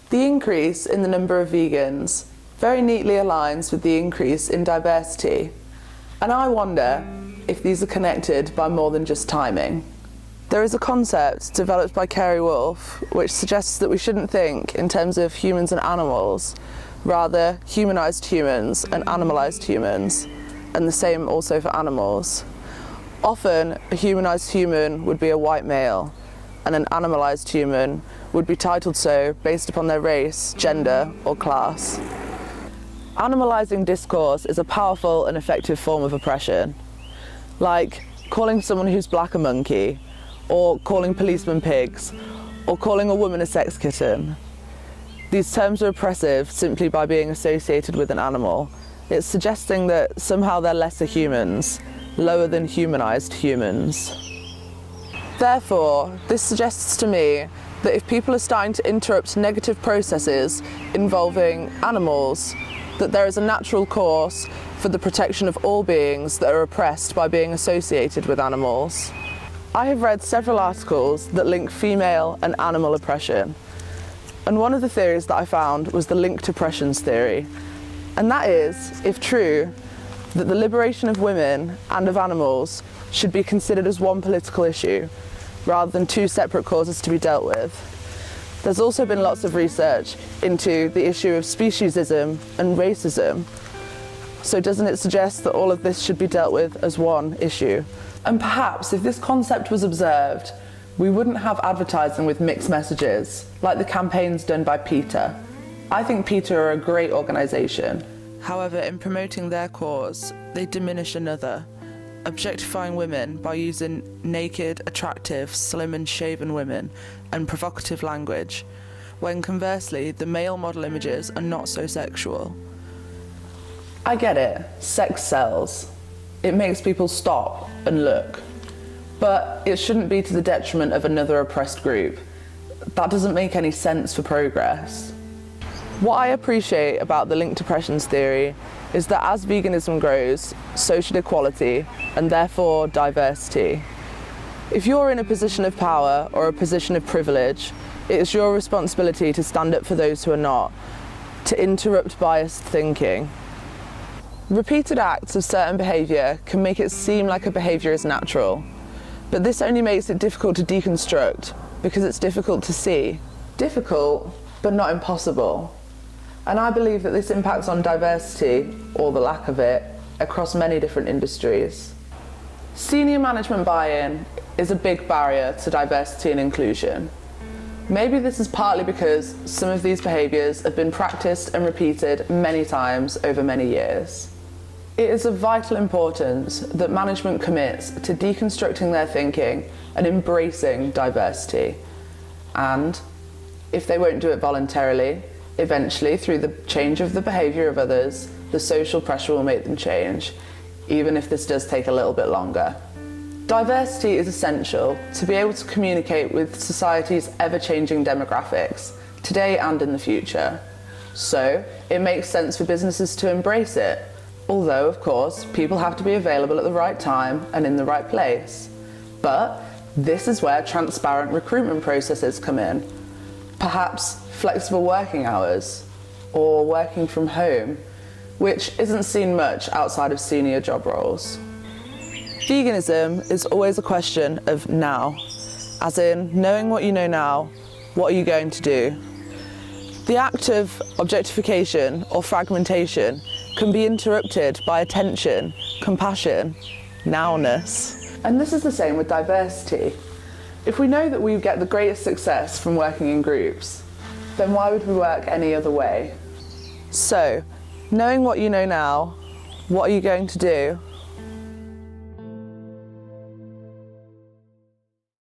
The increase in the number of vegans very neatly aligns with the increase in diversity, and I wonder if these are connected by more than just timing. There is a concept developed by Kerry Wolf which suggests that we shouldn't think in terms of humans and animals, rather humanised humans and animalised humans, and the same also for animals. Often, a humanised human would be a white male, and an animalised human would be titled so based upon their race, gender, or class. Animalising discourse is a powerful and effective form of oppression, like calling someone who's black a monkey, or calling policemen pigs, or calling a woman a sex kitten. These terms are oppressive simply by being associated with an animal. It's suggesting that somehow they're lesser humans, lower than humanised humans. Therefore, this suggests to me that if people are starting to interrupt negative processes involving animals, that there is a natural course for the protection of all beings that are oppressed by being associated with animals. I have read several articles that link female and animal oppression, and one of the theories that I found was the linked oppressions theory, and that is, if true, that the liberation of women and of animals should be considered as one political issue, rather than two separate causes to be dealt with. There's also been lots of research into the issue of speciesism and racism. So doesn't it suggest that all of this should be dealt with as one issue? And perhaps if this concept was observed, we wouldn't have advertising with mixed messages, like the campaigns done by PETA. I think PETA are a great organisation. However, in promoting their cause, they diminish another, objectifying women by using naked, attractive, slim and shaven women and provocative language, when conversely the male model images are not so sexual. I get it, sex sells. It makes people stop and look. But it shouldn't be to the detriment of another oppressed group. That doesn't make any sense for progress. What I appreciate about the linked oppressions theory is that as veganism grows, so should equality, and therefore diversity. If you're in a position of power or a position of privilege, it is your responsibility to stand up for those who are not, to interrupt biased thinking. Repeated acts of certain behaviour can make it seem like a behaviour is natural, but this only makes it difficult to deconstruct because it's difficult to see. Difficult, but not impossible. And I believe that this impacts on diversity, or the lack of it, across many different industries. Senior management buy-in is a big barrier to diversity and inclusion. Maybe this is partly because some of these behaviours have been practised and repeated many times over many years. It is of vital importance that management commits to deconstructing their thinking and embracing diversity. And if they won't do it voluntarily, eventually, through the change of the behaviour of others, the social pressure will make them change, even if this does take a little bit longer. Diversity is essential to be able to communicate with society's ever-changing demographics, today and in the future. So, it makes sense for businesses to embrace it, although, of course, people have to be available at the right time and in the right place. But this is where transparent recruitment processes come in. Perhaps flexible working hours, or working from home, which isn't seen much outside of senior job roles. Veganism is always a question of now, as in knowing what you know now, what are you going to do? The act of objectification or fragmentation can be interrupted by attention, compassion, nowness. And this is the same with diversity. If we know that we get the greatest success from working in groups, then why would we work any other way? So, knowing what you know now, what are you going to do?